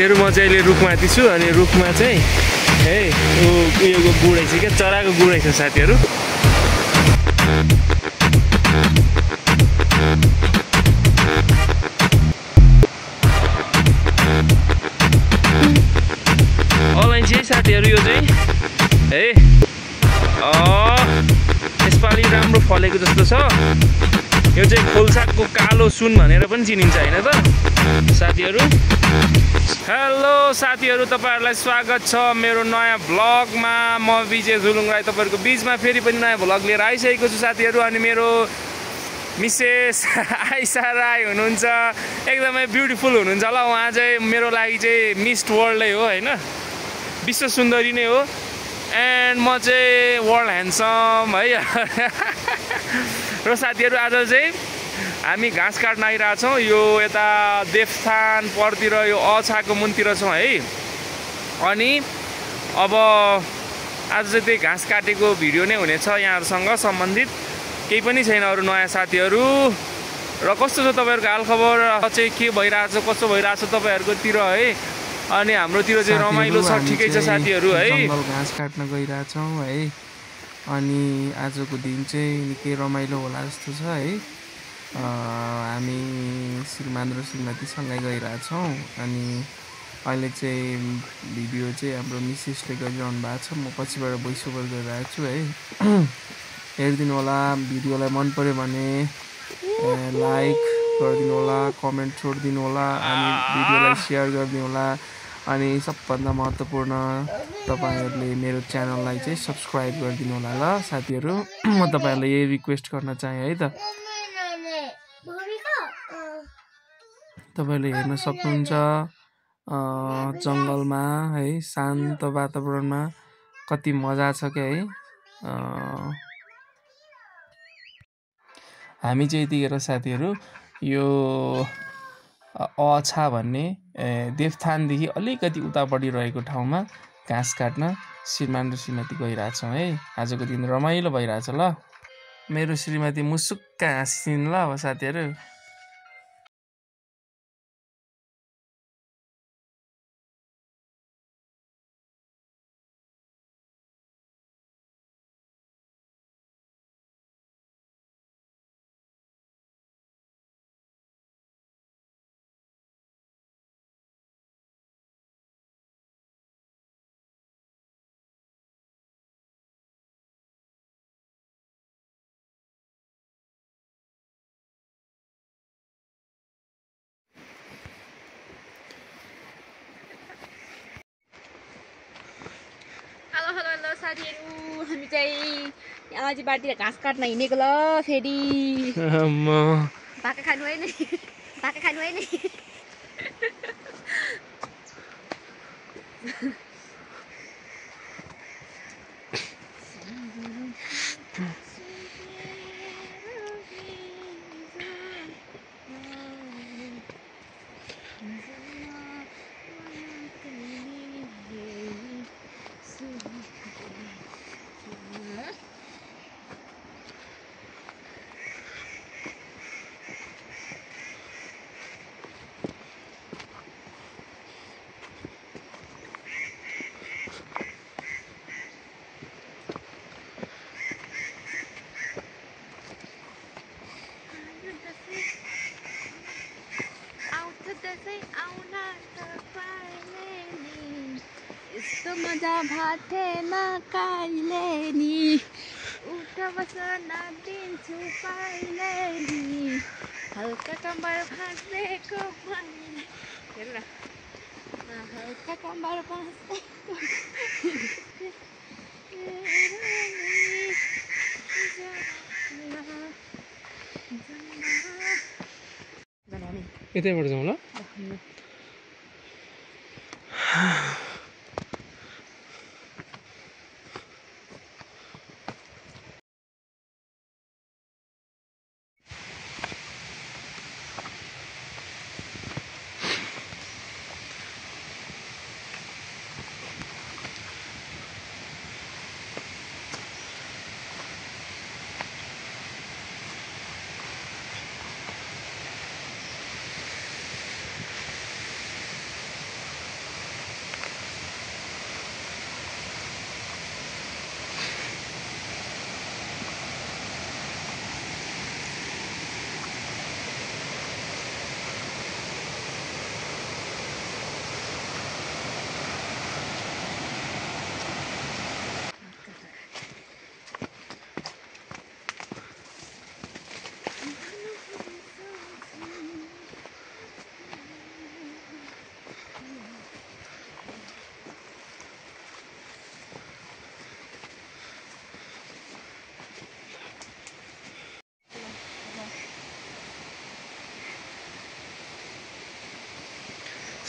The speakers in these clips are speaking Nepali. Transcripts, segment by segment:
साथीहरु म चाहिँ अहिले रुखमाथि छु अनि रुखमा चाहिँ है उयोको गुडै छ के चराको गुडै छ साथीहरु अलैँची साथीहरु यो चाहिँ है यसपालि राम्रो फलेको जस्तो छ यो चाहिँ खोलसागको कालो सुन भनेर पनि चिनिन्छ हैन त साथीहरु हेलो साथीहरु तपाईहरुलाई स्वागत छ मेरो नयाँ भ्लगमा म विजय जुलुङ राई तपाईहरुको बीचमा फेरि पनि नयाँ भ्लग लिएर आइसकेको छु साथीहरु अनि मेरो मिसेस आइसा राई हुनुहुन्छ एकदमै ब्युटिफुल हुनुहुन्छ ल उहाँ चाहिँ मेरो लागि चाहिँ मिस्ट वर्ल्ड हो हैन विश्व सुन्दरी नै हो एन्ड म चाहिँ वर्ल्ड ह्यान्डसम है र साथीहरु आज चाहिँ हामी घाँस काट्न आइरहेछौँ यो यता देवस्थान परतिर यो अछाको मुनतिर छौँ है अनि अब आज चाहिँ त्यही घाँस काटेको भिडियो नै हुनेछ यहाँहरुसँग सम्बन्धित केही पनि छैन अरु नयाँ साथीहरु र कस्तो छ तपाईहरुको हालखबर चाहिँ के भइरहेछ कस्तो भइरहेछ तपाईहरुकोतिर है अनि हाम्रोतिर चाहिँ रमाइलो छ ठिकै छ साथीहरु है जंगल घाँस काट्न गइरहेछौँ है अनि आजको दिन चाहिँ निकै रमाइलो होला जस्तो छ है हामी श्रीमान र श्रीमतीसँगै गइरहेछौँ अनि अहिले चाहिँ भिडियो चाहिँ हाम्रो मिसेसले गरिरहनु भएको छ म पछिबाट भोइस ओभर गरिरहेको छु है हेरिदिनु होला भिडियोलाई मन पर्यो भने लाइक गरिदिनु होला कमेन्ट छोडिदिनु होला अनि भिडियोलाई सेयर गरिदिनु होला अनि सबभन्दा महत्त्वपूर्ण तपाईहरुले मेरो च्यानललाई चाहिँ सब्स्क्राइब गरिदिनु होला ल साथीहरु म तपाईहरुलाई यही रिक्वेस्ट गर्न चाहे है त तपाईहरुले हेर्न सक्नुहुन्छ जंगलमा है शान्त वातावरणमा कति मजा छ के है हामी चाहिँ यतिखेर साथीहरु यो अछा भन्ने देवथानदेखि अलिकति उतापटि रहेको ठाउँमा घाँस काट्न श्रीमान र श्रीमती गइरहेछौँ है आजको दिन रमाइलो भइरहेछ ल मेरो श्रीमती मुसुक्क हाँसिन् ल अब साथीहरु हेलो साथीहरु हामी चाहिँ आज बाटोतिर घाँस काट्न हिँडेको ल फेरि भाका खानु है नि भाका खानु है नि यस्तो मजा भाटेन काइले नि उठा बसन दिन्छु पाइले नि हल्का कम्बर भाँसेको हेर न हल्का कम्बर भाँसेको यतैबाट जाउँ ल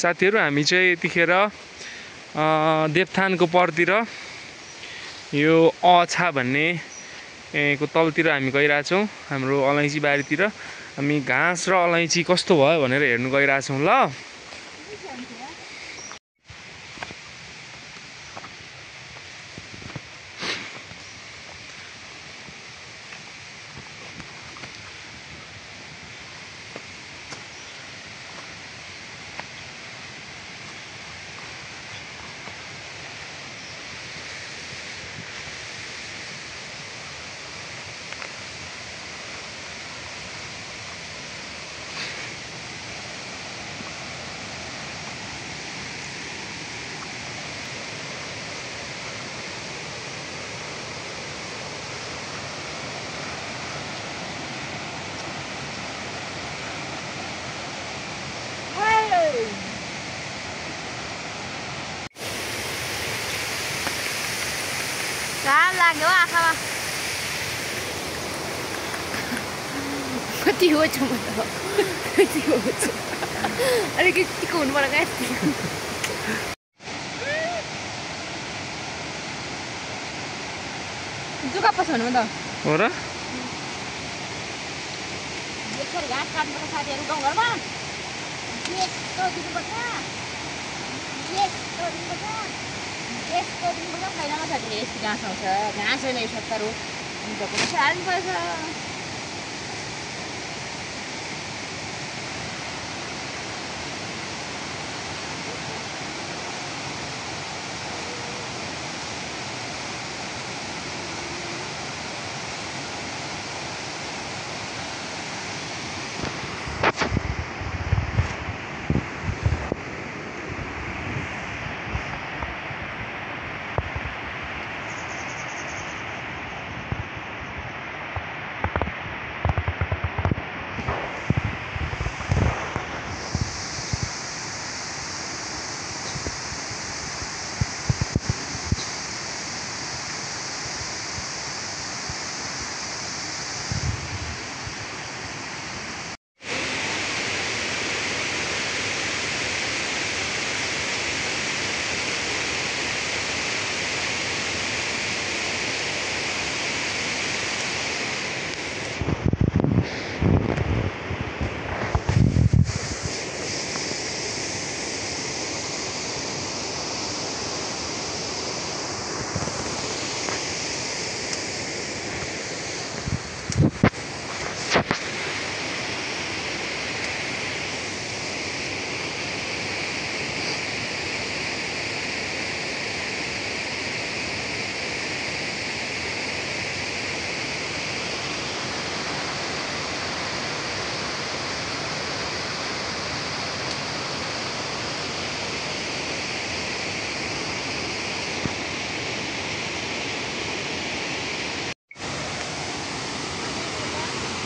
साथीहरू हामी चाहिँ यतिखेर देवथानको परतिर यो अछा भन्ने को तलतिर हामी गइरहेछौँ हाम्रो अलैँची बारीतिर। हामी घाँस र अलैँची कस्तो भयो भनेर हेर्नु गइरहेछौँ ल। घाम लाग्यो आँखामा कति हो छ म त कति हो छ अलिकतिको हुनु पर्यो क्या जुका पछाउनु त हो र यसरी घाँस काट्नुपर्छ साथीहरू गाउँघरमा यस्तो दिनुपर्छ यस्तो दिनुपर्छ यस्तो दिनुपर्छ छैन साथीले यस्तो घाँस आउँछ घाँस होइन यो सत्तरो हुन्छ पनि हाल्नुपर्छ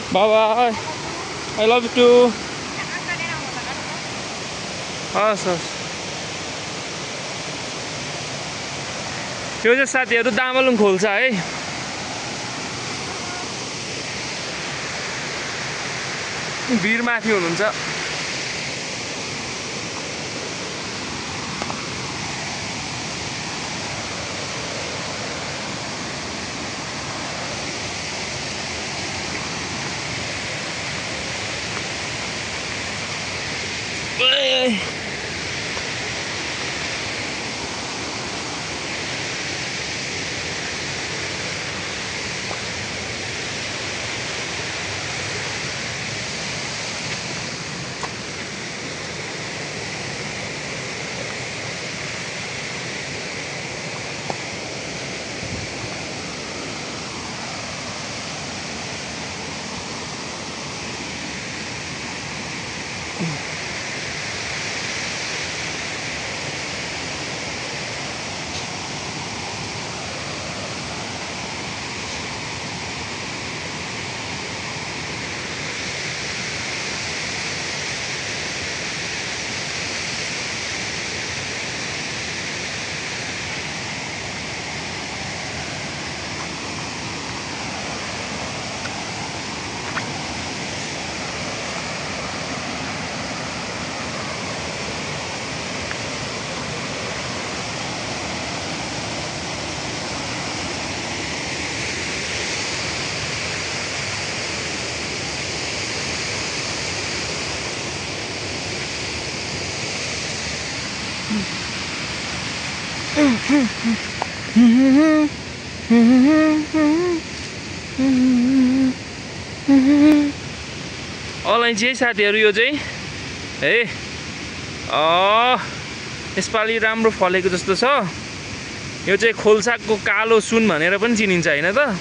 Bye bye. I love you too. हस् हस् यो चाहिँ साथीहरू दामलुङ खोल्छ है। भिर माथि हुनुहुन्छ। अलैँची है साथीहरू, यो चाहिँ है यसपालि राम्रो फलेको जस्तो छ। यो चाहिँ खोल्साको कालो सुन भनेर पनि चिनिन्छ होइन त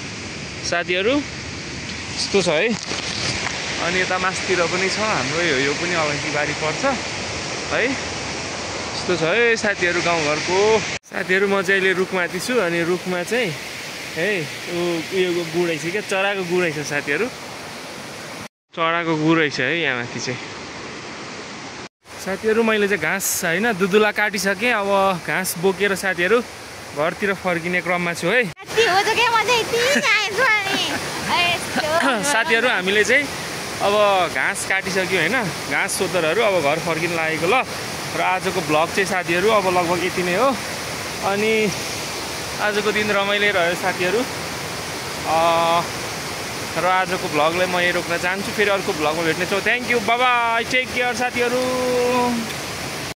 साथीहरू, यस्तो छ है। अनि यता मासतिर पनि छ हाम्रो, यो पनि अलैँची बारी पर्छ है। यस्तो छ है साथीहरू गाउँघरको। साथीहरू म चाहिँ अहिले रुखमाथि छु, अनि रुखमा चाहिँ है उयो गुड रहेछ क्या, चराको गुड रहेछ साथीहरू, चराको गुड रहेछ है यहाँ माथि चाहिँ। साथीहरू मैले चाहिँ घाँस होइन दुधुला काटिसकेँ, अब घाँस बोकेर साथीहरू घरतिर फर्किने क्रममा छु है। साथीहरू हामीले चाहिँ अब घाँस काटिसक्यो होइन, घाँस सोतरहरू, अब घर फर्किन लागेको ल। र आजको भ्लग चाहिँ साथीहरू अब लगभग यति नै हो। अनि आजको दिन रमाइलो रह्यो साथीहरू। र आजको भ्लगलाई म यही रोक्न चाहन्छु, फेरि अर्को भ्लगमा भेट्नेछौँ। Thank you, bye bye, take care साथीहरू।